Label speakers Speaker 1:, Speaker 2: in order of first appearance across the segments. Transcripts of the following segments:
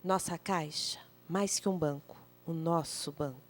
Speaker 1: Nossa Caixa, mais que um banco, o nosso banco.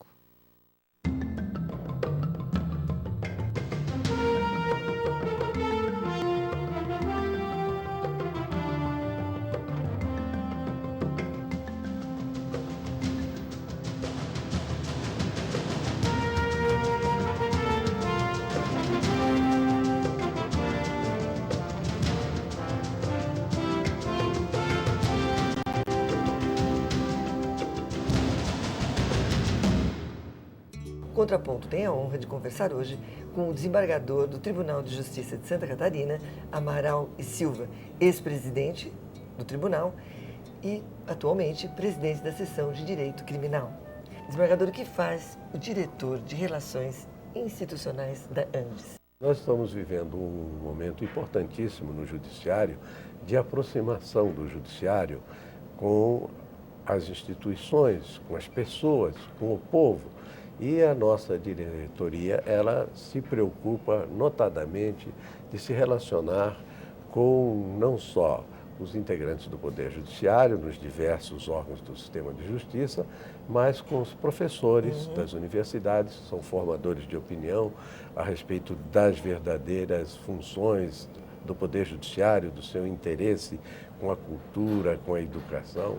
Speaker 2: Contraponto tem a honra de conversar hoje com o desembargador do Tribunal de Justiça de Santa Catarina, Amaral e Silva, ex-presidente do tribunal e, atualmente, presidente da seção de Direito Criminal. Desembargador, o que faz o diretor de Relações Institucionais da Andes?
Speaker 3: Nós estamos vivendo um momento importantíssimo no judiciário de aproximação do judiciário com as instituições, com as pessoas, com o povo. E a nossa diretoria, ela se preocupa notadamente de se relacionar com não só os integrantes do Poder Judiciário, nos diversos órgãos do sistema de justiça, mas com os professores das universidades, que são formadores de opinião a respeito das verdadeiras funções do Poder Judiciário, do seu interesse com a cultura, com a educação,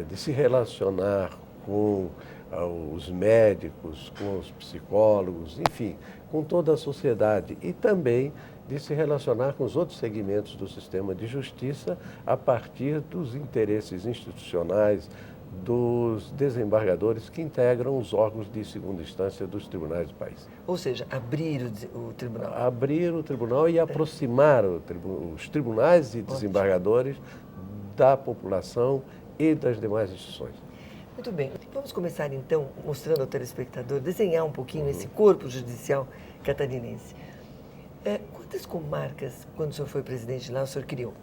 Speaker 3: de se relacionar com os médicos, com os psicólogos, enfim, com toda a sociedade e também de se relacionar com os outros segmentos do sistema de justiça a partir dos interesses institucionais dos desembargadores que integram os órgãos de segunda instância dos tribunais do país.
Speaker 2: Ou seja, abrir o tribunal.
Speaker 3: Abrir o tribunal e aproximar os tribunais e desembargadores da população e das demais instituições.
Speaker 2: Muito bem. Vamos começar, então, mostrando ao telespectador, desenhar um pouquinho esse corpo judicial catarinense. Quantas comarcas, quando o senhor foi presidente lá, o senhor criou?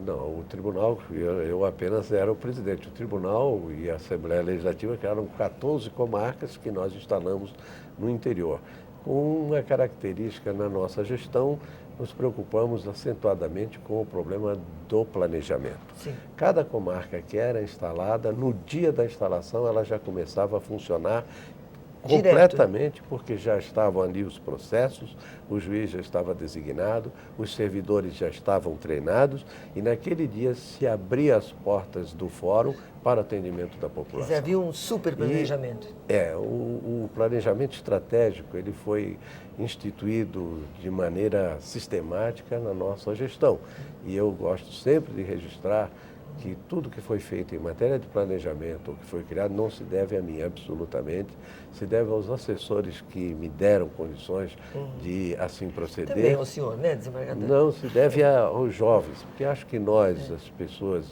Speaker 3: Não, o tribunal, eu apenas era o presidente. O tribunal e a Assembleia Legislativa criaram 14 comarcas que nós instalamos no interior. Com uma característica na nossa gestão, nos preocupamos acentuadamente com o problema do planejamento.
Speaker 2: Sim.
Speaker 3: Cada comarca que era instalada, no dia da instalação, ela já começava a funcionar completamente, porque já estavam ali os processos, o juiz já estava designado, os servidores já estavam treinados e naquele dia se abria as portas do fórum para atendimento da população.
Speaker 2: Havia um super planejamento.
Speaker 3: O planejamento estratégico ele foi instituído de maneira sistemática na nossa gestão. E eu gosto sempre de registrar que tudo que foi feito em matéria de planejamento, ou que foi criado, não se deve a mim absolutamente, se deve aos assessores que me deram condições de assim proceder.
Speaker 2: Também ao senhor, né, desembargador?
Speaker 3: Não, se deve aos jovens, porque acho que nós, as pessoas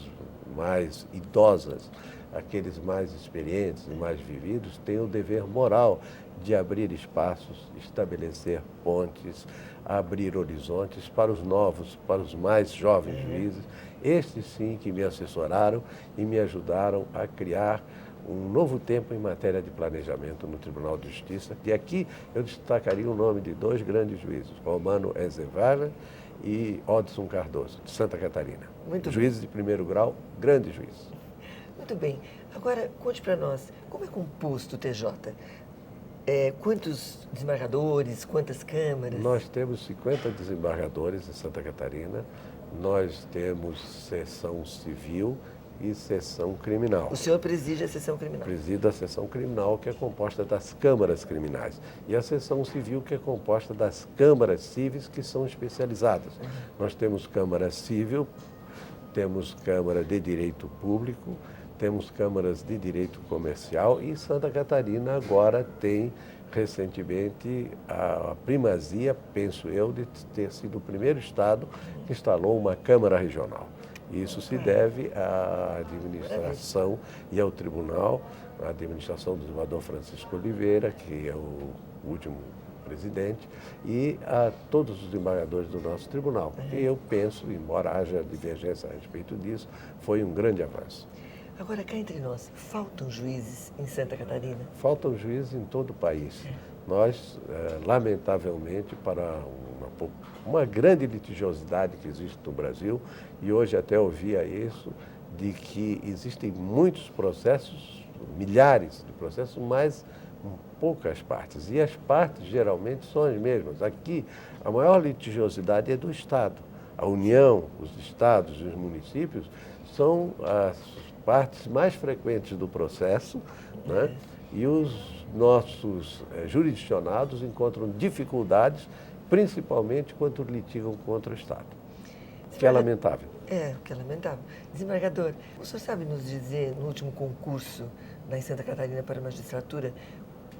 Speaker 3: mais idosas, aqueles mais experientes e mais vividos, têm o dever moral de abrir espaços, estabelecer pontes, abrir horizontes para os novos, para os mais jovens juízes. Estes sim que me assessoraram e me ajudaram a criar um novo tempo em matéria de planejamento no Tribunal de Justiça. E aqui eu destacaria o nome de dois grandes juízes, Romano Ezevarra e Odson Cardoso, de Santa Catarina.
Speaker 2: Muito
Speaker 3: juízes de primeiro grau, grandes juízes.
Speaker 2: Muito bem. Agora, conte para nós, como é composto o TJ? Quantos desembargadores, quantas câmaras?
Speaker 3: Nós temos 50 desembargadores em Santa Catarina, nós temos seção civil e seção criminal.
Speaker 2: O senhor preside a seção criminal?
Speaker 3: Presido a seção criminal, que é composta das câmaras criminais, e a seção civil, que é composta das câmaras cíveis, que são especializadas. Nós temos câmara civil, temos câmara de direito público, temos câmaras de direito comercial e Santa Catarina agora tem recentemente a primazia, penso eu, de ter sido o primeiro estado que instalou uma Câmara Regional. Isso se deve à administração e ao tribunal, à administração do desembargador Francisco Oliveira, que é o último presidente, e a todos os desembargadores do nosso tribunal. E eu penso, embora haja divergência a respeito disso, foi um grande avanço.
Speaker 2: Agora, cá entre nós, faltam juízes em Santa Catarina?
Speaker 3: Faltam juízes em todo o país. Nós, lamentavelmente, para uma grande litigiosidade que existe no Brasil, e hoje até ouvia isso, de que existem muitos processos, milhares de processos, mas poucas partes. E as partes geralmente são as mesmas. Aqui, a maior litigiosidade é do Estado. A União, os estados e os municípios são as partes mais frequentes do processo, né? E os nossos jurisdicionados encontram dificuldades, principalmente quando litigam contra o Estado, que é lamentável.
Speaker 2: Que é lamentável. Desembargador, o senhor sabe nos dizer, no último concurso em Santa Catarina para a magistratura,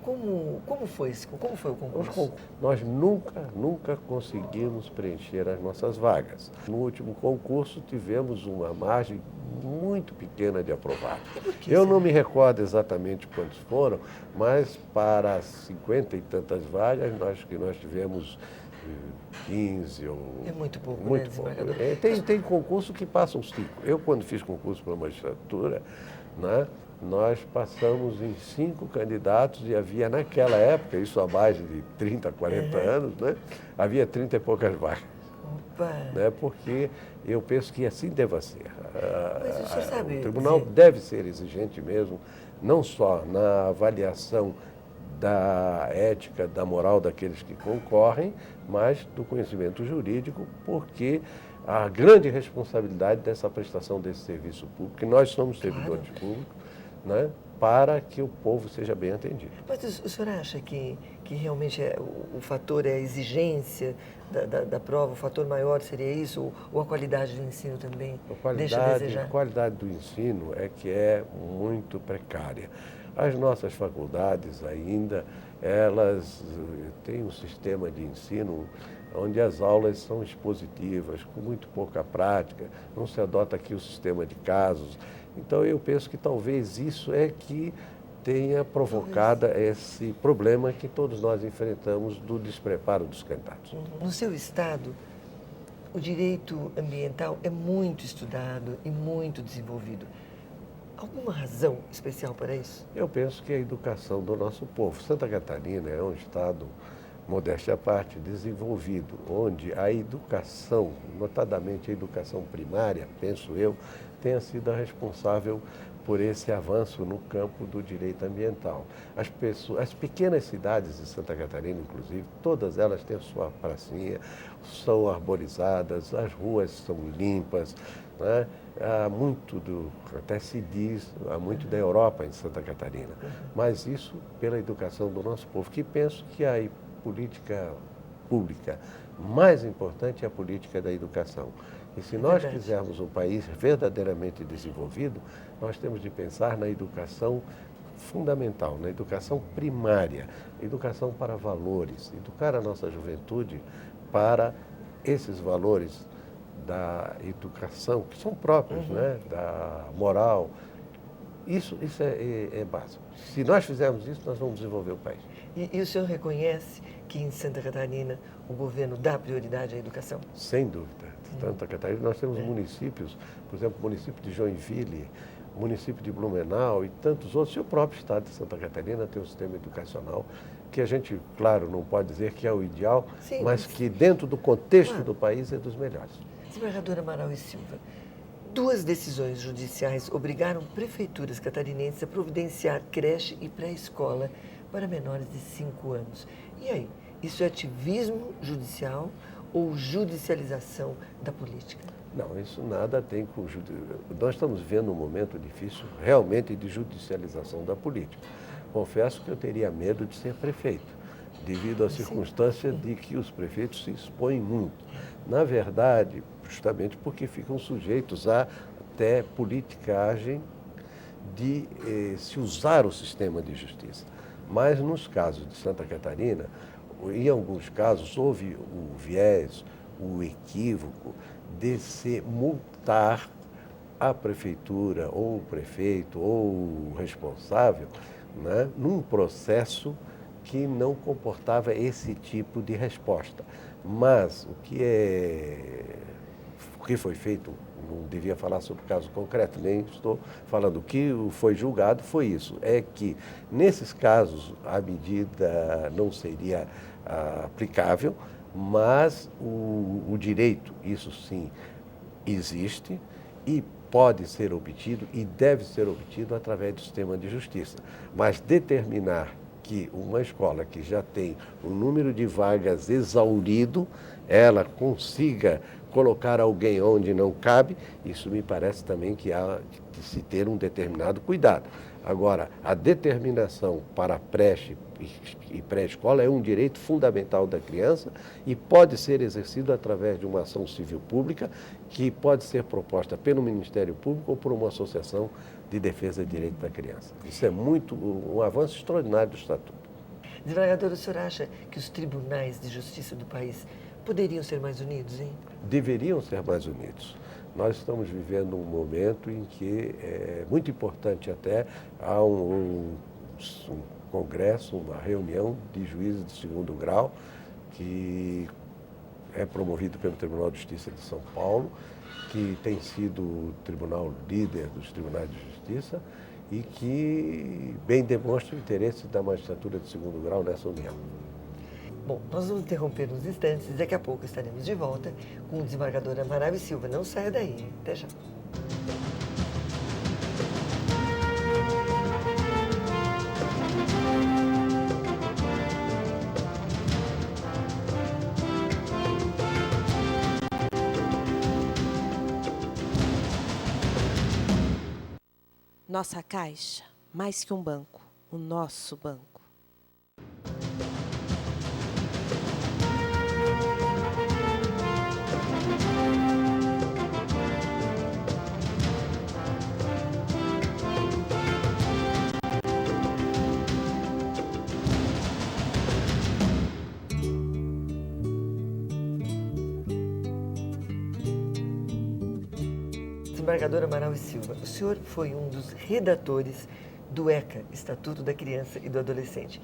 Speaker 2: como foi o concurso?
Speaker 3: Nós nunca conseguimos preencher as nossas vagas. No último concurso tivemos uma margem muito pequena de aprovados. Eu não me recordo exatamente quantos foram, mas para 50 e tantas vagas nós tivemos 15 ou...
Speaker 2: É muito pouco,
Speaker 3: muito
Speaker 2: né,
Speaker 3: pouco.
Speaker 2: desembargador?
Speaker 3: Tem concurso que passam 5. Eu, quando fiz concurso para a magistratura, né, nós passamos em 5 candidatos e havia naquela época, isso há mais de 30, 40 anos, né, havia 30 e poucas vagas.
Speaker 2: Opa!
Speaker 3: Né, porque eu penso que assim deva ser.
Speaker 2: Mas o senhor sabe
Speaker 3: O tribunal
Speaker 2: dizer...
Speaker 3: deve ser exigente mesmo, não só na avaliação da ética, da moral daqueles que concorrem, mas do conhecimento jurídico, porque a grande responsabilidade dessa prestação desse serviço público, que nós somos servidores públicos, né, para que o povo seja bem atendido.
Speaker 2: Mas o senhor acha que realmente o fator é a exigência da prova, o fator maior seria isso, ou a qualidade do ensino também deixa a desejar?
Speaker 3: A qualidade do ensino é que é muito precária. As nossas faculdades ainda, elas têm um sistema de ensino onde as aulas são expositivas, com muito pouca prática, não se adota aqui o sistema de casos. Então, eu penso que talvez isso é que tenha provocado esse problema que todos nós enfrentamos do despreparo dos candidatos.
Speaker 2: No seu estado, o direito ambiental é muito estudado e muito desenvolvido. Alguma razão especial para isso?
Speaker 3: Eu penso que a educação do nosso povo. Santa Catarina é um estado, modéstia à parte, desenvolvido, onde a educação, notadamente a educação primária, penso eu, tenha sido a responsável por esse avanço no campo do direito ambiental. As pequenas cidades de Santa Catarina, inclusive, todas elas têm sua pracinha, são arborizadas, as ruas são limpas, né? Há muito até se diz, há muito da Europa em Santa Catarina. Mas isso pela educação do nosso povo, que penso que a política pública mais importante é a política da educação. E se nós quisermos um país verdadeiramente desenvolvido, nós temos de pensar na educação fundamental, na educação primária, educação para valores, educar a nossa juventude para esses valores da educação, que são próprios, né? Da moral. Isso é básico. Se nós fizermos isso, nós vamos desenvolver o país.
Speaker 2: E o senhor reconhece que em Santa Catarina o governo dá prioridade à educação?
Speaker 3: Sem dúvida. Santa Catarina, nós temos municípios, por exemplo, o município de Joinville, o município de Blumenau e tantos outros, e o próprio estado de Santa Catarina tem um sistema educacional que a gente, claro, não pode dizer que é o ideal,
Speaker 2: sim,
Speaker 3: mas que dentro do contexto do país é dos melhores.
Speaker 2: Desembargadora Amaral e Silva, 2 decisões judiciais obrigaram prefeituras catarinenses a providenciar creche e pré-escola para menores de 5 anos. E aí, isso é ativismo judicial ou judicialização da política?
Speaker 3: Não, isso nada tem com... Nós estamos vivendo um momento difícil realmente de judicialização da política. Confesso que eu teria medo de ser prefeito, devido à circunstância de que os prefeitos se expõem muito. Na verdade, justamente porque ficam sujeitos a até politicagem de se usar o sistema de justiça. Mas nos casos de Santa Catarina, em alguns casos, houve o viés, o equívoco de se multar a prefeitura, ou o prefeito, ou o responsável, né, num processo que não comportava esse tipo de resposta. Mas o que foi feito, não devia falar sobre o caso concreto, nem estou falando, o que foi julgado foi isso, é que nesses casos a medida não seria aplicável, mas o direito, isso sim, existe, e pode ser obtido e deve ser obtido através do sistema de justiça. Mas determinar que uma escola que já tem um número de vagas exaurido, ela consiga colocar alguém onde não cabe, isso me parece também que há que se ter um determinado cuidado. Agora, a determinação para a creche e pré-escola é um direito fundamental da criança e pode ser exercido através de uma ação civil pública que pode ser proposta pelo Ministério Público ou por uma associação de defesa de direito da criança. Isso é um avanço extraordinário do Estatuto.
Speaker 2: Desembargador, o senhor acha que os tribunais de justiça do país poderiam ser mais unidos, hein?
Speaker 3: Deveriam ser mais unidos. Nós estamos vivendo um momento em que é muito importante até há um congresso, uma reunião de juízes de segundo grau que é promovido pelo Tribunal de Justiça de São Paulo, que tem sido o tribunal líder dos tribunais de justiça e que bem demonstra o interesse da magistratura de segundo grau nessa união.
Speaker 2: Bom, nós vamos interromper uns instantes e daqui a pouco estaremos de volta com o desembargador Amaral e Silva. Não saia daí, hein? Até já.
Speaker 1: Nossa Caixa, mais que um banco, o nosso banco.
Speaker 2: Desembargador Amaral e Silva, o senhor foi um dos redatores do ECA, Estatuto da Criança e do Adolescente.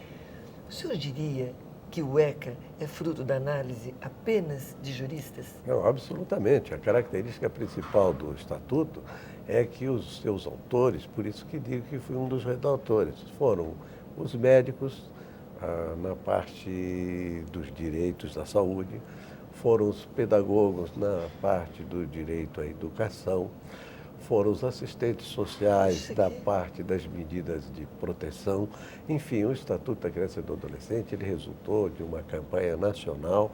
Speaker 2: O senhor diria que o ECA é fruto da análise apenas de juristas?
Speaker 3: Não, absolutamente. A característica principal do Estatuto é que os seus autores, por isso que digo que fui um dos redatores, foram os médicos na parte dos direitos da saúde, foram os pedagogos na parte do direito à educação, foram os assistentes sociais da parte das medidas de proteção. Enfim, o Estatuto da Criança e do Adolescente, ele resultou de uma campanha nacional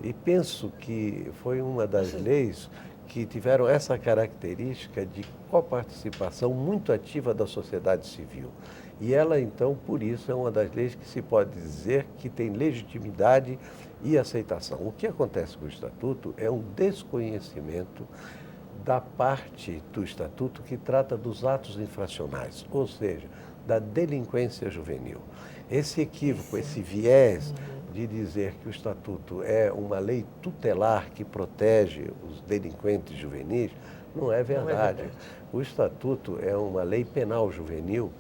Speaker 3: e penso que foi uma das leis que tiveram essa característica de coparticipação muito ativa da sociedade civil. E ela, então, por isso, é uma das leis que se pode dizer que tem legitimidade e aceitação. O que acontece com o Estatuto é um desconhecimento da parte do Estatuto que trata dos atos infracionais, ou seja, da delinquência juvenil. Esse equívoco, esse viés de dizer que o Estatuto é uma lei tutelar que protege os delinquentes juvenis, não é verdade. O Estatuto é uma lei penal juvenil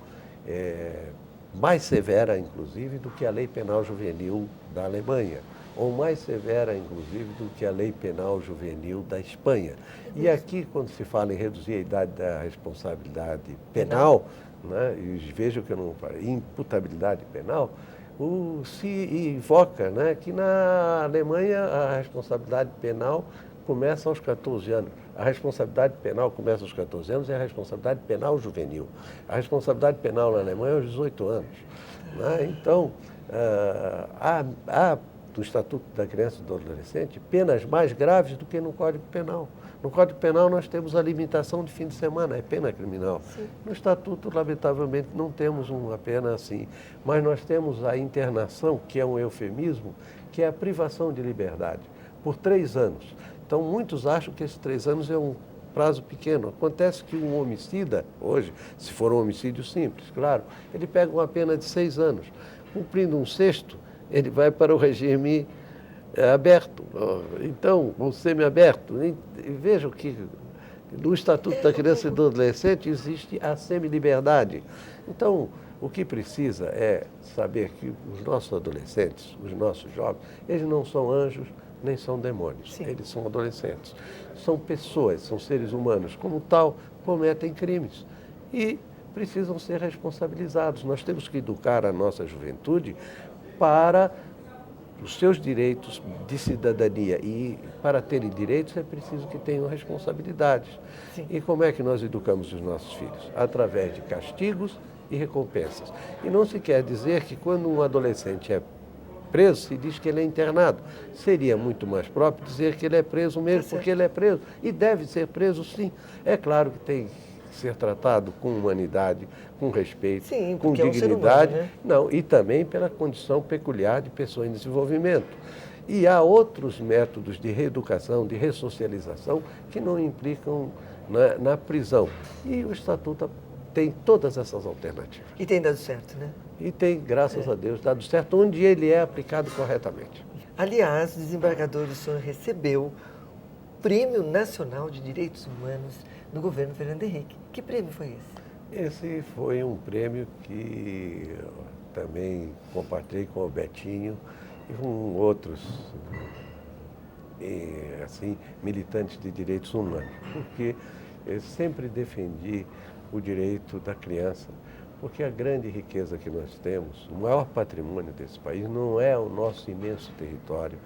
Speaker 3: mais severa, inclusive, do que a lei penal juvenil da Alemanha, ou mais severa, inclusive, do que a lei penal juvenil da Espanha. E aqui, quando se fala em reduzir a idade da responsabilidade penal, né, e vejam que eu não falei, imputabilidade penal, se invoca, né, que na Alemanha a responsabilidade penal começa aos 14 anos. A responsabilidade penal começa aos 14 anos e a responsabilidade penal juvenil. A responsabilidade penal na Alemanha é aos 18 anos. Né? Então, há do Estatuto da Criança e do Adolescente penas mais graves do que no Código Penal. No Código Penal nós temos a limitação de fim de semana, é pena criminal. Sim. No Estatuto, lamentavelmente, não temos uma pena assim, mas nós temos a internação, que é um eufemismo, que é a privação de liberdade, por 3 anos. Então, muitos acham que esses 3 anos é um prazo pequeno. Acontece que um homicida, hoje, se for um homicídio simples, claro, ele pega uma pena de 6 anos. Cumprindo um sexto, ele vai para o regime aberto, então, o semi-aberto. Vejam que no Estatuto da Criança e do Adolescente existe a semi-liberdade. Então, o que precisa é saber que os nossos adolescentes, os nossos jovens, eles não são anjos nem são demônios. Sim. Eles são adolescentes. São pessoas, são seres humanos. Como tal, cometem crimes e precisam ser responsabilizados. Nós temos que educar a nossa juventude para os seus direitos de cidadania. E para terem direitos é preciso que tenham responsabilidades.
Speaker 2: Sim.
Speaker 3: E como é que nós educamos os nossos filhos? Através de castigos e recompensas. E não se quer dizer que quando um adolescente é preso, se diz que ele é internado. Seria muito mais próprio dizer que ele é preso mesmo, porque ele é preso. E deve ser preso, sim. É claro que tem que ser tratado com humanidade, com respeito,
Speaker 2: Sim,
Speaker 3: com
Speaker 2: porque é um ser
Speaker 3: dignidade.
Speaker 2: humano, né?
Speaker 3: Não, e também pela condição peculiar de pessoa em desenvolvimento. E há outros métodos de reeducação, de ressocialização, que não implicam na prisão. E o Estatuto tem todas essas alternativas.
Speaker 2: E tem dado certo, né?
Speaker 3: E tem, graças a Deus, dado certo onde ele é aplicado corretamente.
Speaker 2: Aliás, desembargador, o senhor recebeu o Prêmio Nacional de Direitos Humanos no governo Fernando Henrique. Que prêmio foi esse?
Speaker 3: Esse foi um prêmio que eu também compartilhei com o Betinho e com outros assim, militantes de direitos humanos, porque eu sempre defendi o direito da criança, porque a grande riqueza que nós temos, o maior patrimônio desse país, não é o nosso imenso território,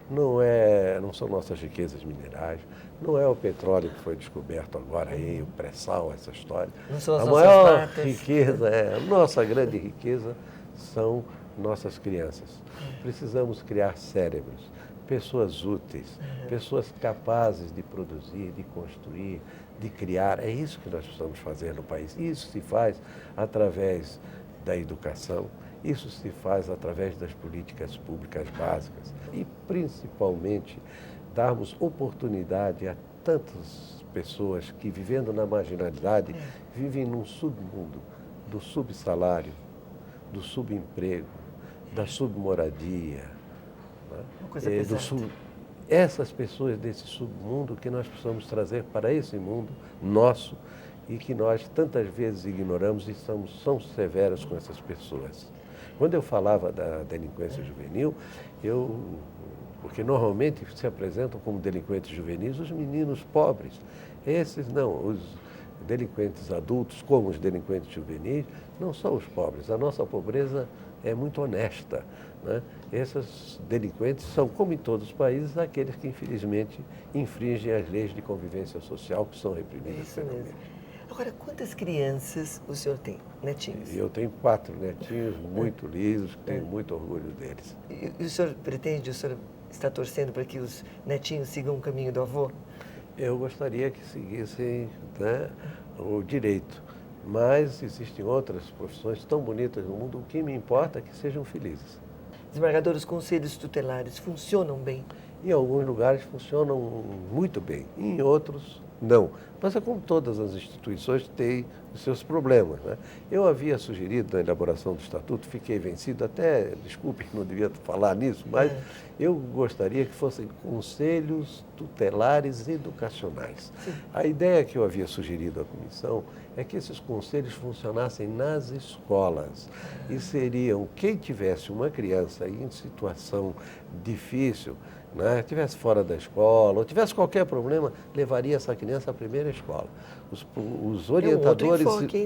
Speaker 3: não são nossas riquezas minerais, não é o petróleo que foi descoberto agora aí, o pré-sal, essa história.
Speaker 2: Não são as
Speaker 3: A
Speaker 2: nossas
Speaker 3: maior
Speaker 2: matas.
Speaker 3: riqueza, a nossa grande riqueza são nossas crianças. Precisamos criar cérebros, pessoas úteis, pessoas capazes de produzir, de construir, de criar. É isso que nós precisamos fazer no país. Isso se faz através da educação, isso se faz através das políticas públicas básicas e, principalmente, darmos oportunidade a tantas pessoas que, vivendo na marginalidade, vivem num submundo do subsalário, do subemprego, da submoradia. Né?
Speaker 2: Uma coisa pesada.
Speaker 3: Essas pessoas desse submundo que nós precisamos trazer para esse mundo nosso e que nós tantas vezes ignoramos e são severos com essas pessoas. Quando eu falava da delinquência juvenil, porque normalmente se apresentam como delinquentes juvenis os meninos pobres. Esses não, os delinquentes adultos, como os delinquentes juvenis, não são os pobres. A nossa pobreza é muito honesta. Né? Esses delinquentes são, como em todos os países, aqueles que infelizmente infringem as leis de convivência social que são reprimidas.
Speaker 2: Isso mesmo. Agora, quantas crianças o senhor tem, netinhos?
Speaker 3: Eu tenho 4 netinhos muito lisos, tenho muito orgulho deles.
Speaker 2: E o senhor pretende, o senhor está torcendo para que os netinhos sigam o caminho do avô?
Speaker 3: Eu gostaria que seguissem, né, o direito, mas existem outras profissões tão bonitas no mundo, o que me importa é que sejam felizes.
Speaker 2: Desembargador, os conselhos tutelares funcionam bem?
Speaker 3: Em alguns lugares funcionam muito bem, em outros não. Mas é como todas as instituições têm os seus problemas. Né? Eu havia sugerido na elaboração do Estatuto, fiquei vencido, até, desculpe, não devia falar nisso, mas eu gostaria que fossem conselhos tutelares educacionais. Sim. A ideia que eu havia sugerido à comissão é que esses conselhos funcionassem nas escolas e seriam quem tivesse uma criança em situação difícil, né, tivesse fora da escola, ou tivesse qualquer problema, levaria essa criança à primeira escola. Os orientadores,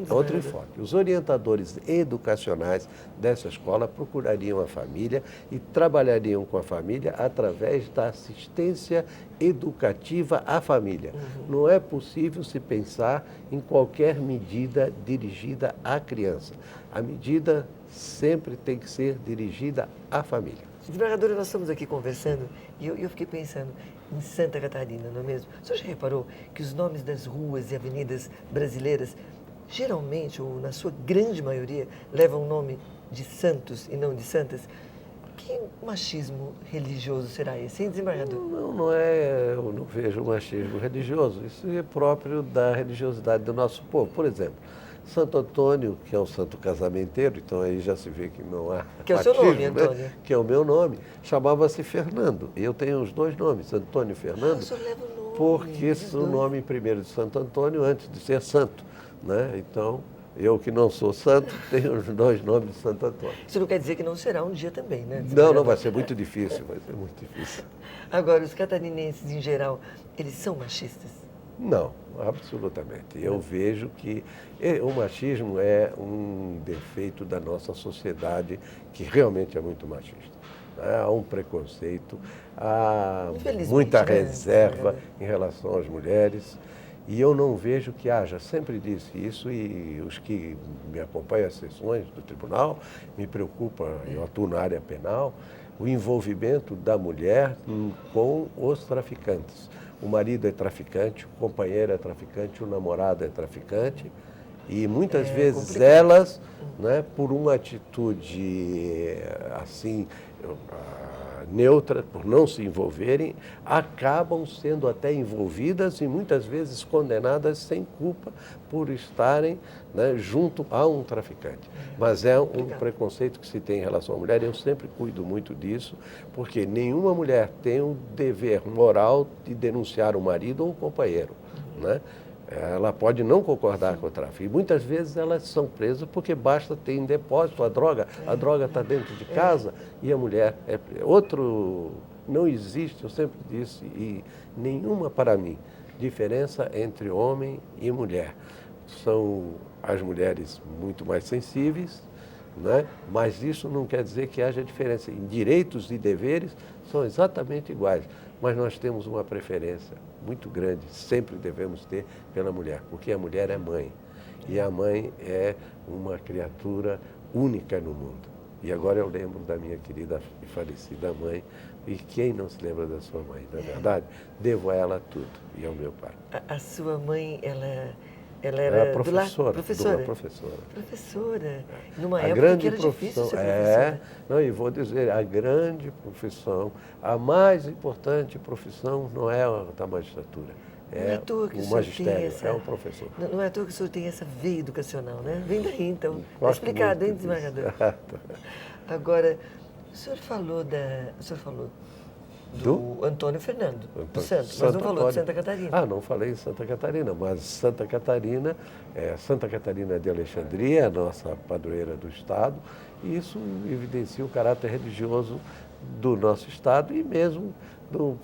Speaker 3: outro enfoque. Os orientadores educacionais dessa escola procurariam a família e trabalhariam com a família através da assistência educativa à família. Não é possível se pensar em qualquer medida dirigida à criança. A medida sempre tem que ser dirigida à família.
Speaker 2: Desembargadora, nós estamos aqui conversando e eu fiquei pensando em Santa Catarina, não é mesmo? O senhor já reparou que os nomes das ruas e avenidas brasileiras, geralmente, ou na sua grande maioria, levam o nome de santos e não de santas? Que machismo religioso será esse, hein, desembargador?
Speaker 3: Não é, eu não vejo machismo religioso. Isso é próprio da religiosidade do nosso povo. Por exemplo, Santo Antônio, que é o santo casamenteiro, então aí já se vê que não há
Speaker 2: que é o seu nome, Antônio.
Speaker 3: Né? Que é o meu nome, chamava-se Fernando. Eu tenho os 2 nomes, Antônio e Fernando,
Speaker 2: o senhor leva o nome,
Speaker 3: porque o nome primeiro de Santo Antônio antes de ser santo. Né? Então, eu que não sou santo, tenho os 2 nomes de Santo Antônio.
Speaker 2: Isso não quer dizer que não será um dia também, né?
Speaker 3: Não, vai ser muito difícil, vai ser muito difícil.
Speaker 2: Agora, os catarinenses em geral, eles são machistas?
Speaker 3: Não, absolutamente. Eu vejo que o machismo é um defeito da nossa sociedade que realmente é muito machista. Há um preconceito, há
Speaker 2: Infelizmente,
Speaker 3: muita
Speaker 2: né?
Speaker 3: reserva em relação às mulheres. E eu não vejo que haja, sempre disse isso, e os que me acompanham às sessões do tribunal, me preocupa, eu atuo na área penal, o envolvimento da mulher com os traficantes. O marido é traficante, o companheiro é traficante, o namorado é traficante, e muitas vezes
Speaker 2: complicado.
Speaker 3: elas, né, por uma atitude assim neutra, por não se envolverem, acabam sendo até envolvidas e muitas vezes condenadas sem culpa por estarem, né, junto a um traficante. Mas é um preconceito que se tem em relação à mulher, e eu sempre cuido muito disso, porque nenhuma mulher tem o dever moral de denunciar o marido ou o companheiro, né? Ela pode não concordar com o tráfico. E muitas vezes elas são presas porque basta ter em depósito a droga está dentro de casa e a mulher é presa. Outro, não existe, eu sempre disse, e nenhuma para mim, diferença entre homem e mulher. São as mulheres muito mais sensíveis, né? Mas isso não quer dizer que haja diferença. Em direitos e deveres são exatamente iguais, mas nós temos uma preferência muito grande, sempre devemos ter, pela mulher, porque a mulher é mãe, e a mãe é uma criatura única no mundo. E agora eu lembro da minha querida e falecida mãe, e quem não se lembra da sua mãe, não é verdade? Devo a ela tudo, e ao meu pai.
Speaker 2: A sua mãe, ela
Speaker 3: Era
Speaker 2: era
Speaker 3: professora,
Speaker 2: professora?
Speaker 3: professora.
Speaker 2: Professora. Numa
Speaker 3: A
Speaker 2: época
Speaker 3: grande
Speaker 2: que era
Speaker 3: profissão,
Speaker 2: difícil ser professora.
Speaker 3: não, e vou dizer, a grande profissão, a mais importante profissão não é a da magistratura,
Speaker 2: Não é à toa que
Speaker 3: o
Speaker 2: o senhor tem
Speaker 3: magistério,
Speaker 2: essa...
Speaker 3: é o professor.
Speaker 2: Não é à toa que o senhor tem essa veia educacional, né? Vem daí, então. Está
Speaker 3: Gosto
Speaker 2: explicado, hein,
Speaker 3: muito
Speaker 2: desembargador?
Speaker 3: disso.
Speaker 2: Agora, o senhor falou do Antônio Fernando dos Santos, mas não falou de Santa Catarina.
Speaker 3: Ah, não falei em Santa Catarina, mas Santa Catarina de Alexandria, a nossa padroeira do Estado, e isso evidencia o caráter religioso do nosso Estado e mesmo,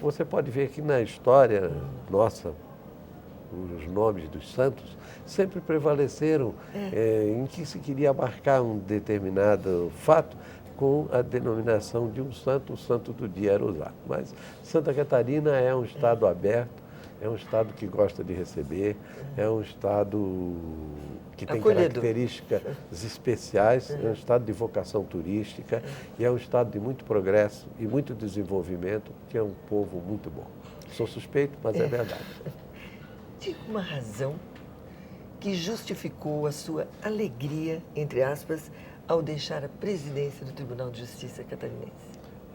Speaker 3: você pode ver que na história nossa, os nomes dos santos sempre prevaleceram em que se queria marcar um determinado fato com a denominação de um santo, o santo do dia era usado. Mas Santa Catarina é um estado aberto, é um estado que gosta de receber, é um estado que tem características especiais, é um estado de vocação turística e é um estado de muito progresso e muito desenvolvimento, que é um povo muito bom. Sou suspeito, mas é verdade.
Speaker 2: Diga uma razão que justificou a sua alegria, entre aspas, ao deixar a presidência do Tribunal de Justiça catarinense?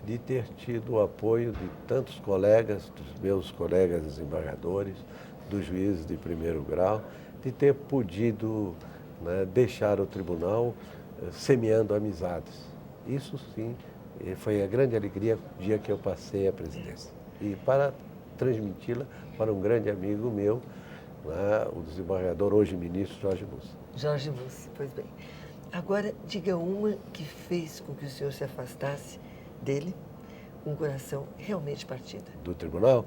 Speaker 3: De ter tido o apoio de tantos colegas, dos meus colegas desembargadores, dos juízes de primeiro grau, de ter podido, né, deixar o tribunal semeando amizades. Isso sim, foi a grande alegria do dia que eu passei a presidência. E para transmiti-la para um grande amigo meu, né, o desembargador, hoje ministro, Jorge Mussi.
Speaker 2: Jorge Mussi, pois bem. Agora, diga uma que fez com que o senhor se afastasse dele, com o coração realmente partido.
Speaker 3: Do tribunal?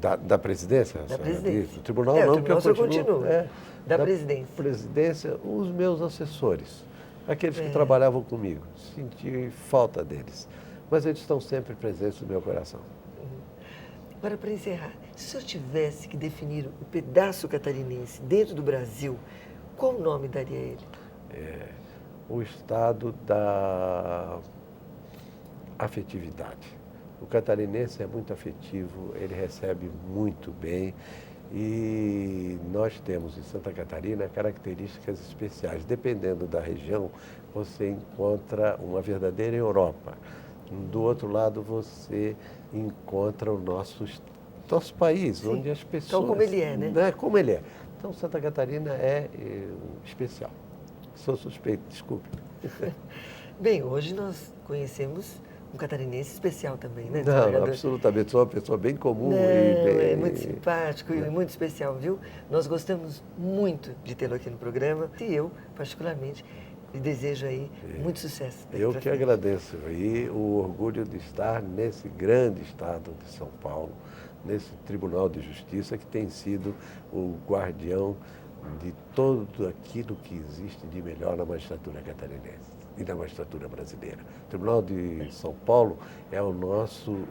Speaker 3: Da presidência?
Speaker 2: Da presidência.
Speaker 3: Do tribunal não, porque eu continuo.
Speaker 2: Da presidência.
Speaker 3: Presidência, os meus assessores, aqueles que trabalhavam comigo. Senti falta deles. Mas eles estão sempre presentes no meu coração.
Speaker 2: Agora, para encerrar, se o senhor tivesse que definir o pedaço catarinense dentro do Brasil, qual nome daria a ele?
Speaker 3: O estado da afetividade. O catarinense é muito afetivo, ele recebe muito bem e nós temos em Santa Catarina características especiais. Dependendo da região, você encontra uma verdadeira Europa. Do outro lado, você encontra o nosso país, sim, onde as pessoas...
Speaker 2: Então, como ele é, né?
Speaker 3: Como ele é. Então, Santa Catarina é especial. Sou suspeito, desculpe.
Speaker 2: Bem, hoje nós conhecemos um catarinense especial também, né?
Speaker 3: Não, absolutamente. Sou uma pessoa bem comum
Speaker 2: Não,
Speaker 3: e bem...
Speaker 2: é muito simpático e muito especial, viu? Nós gostamos muito de tê-lo aqui no programa e eu, particularmente, lhe desejo aí muito sucesso.
Speaker 3: Eu que agradeço. E o orgulho de estar nesse grande estado de São Paulo, nesse Tribunal de Justiça que tem sido o guardião de tudo aquilo que existe de melhor na magistratura catarinense. e da magistratura brasileira. O Tribunal de São Paulo é o nosso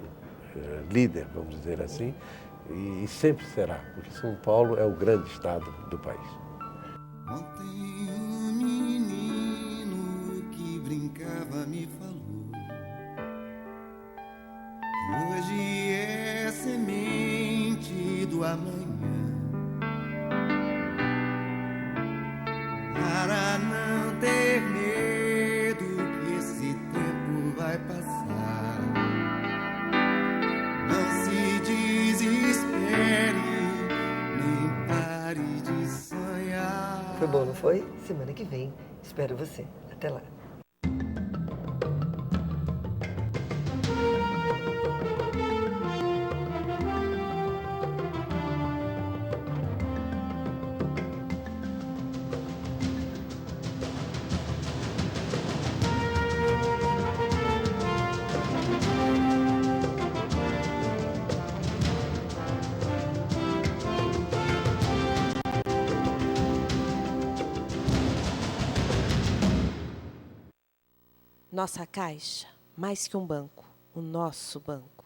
Speaker 3: líder, vamos dizer assim, e sempre será, porque São Paulo é o grande estado do país.
Speaker 4: Ontem um menino que brincava me falou, hoje é semente do amanhã, para não ter medo que esse tempo vai passar. Não se desespere, nem pare de sonhar.
Speaker 2: Foi bom, não foi? Semana que vem, espero você. Até lá.
Speaker 1: Nossa Caixa, mais que um banco, o nosso banco.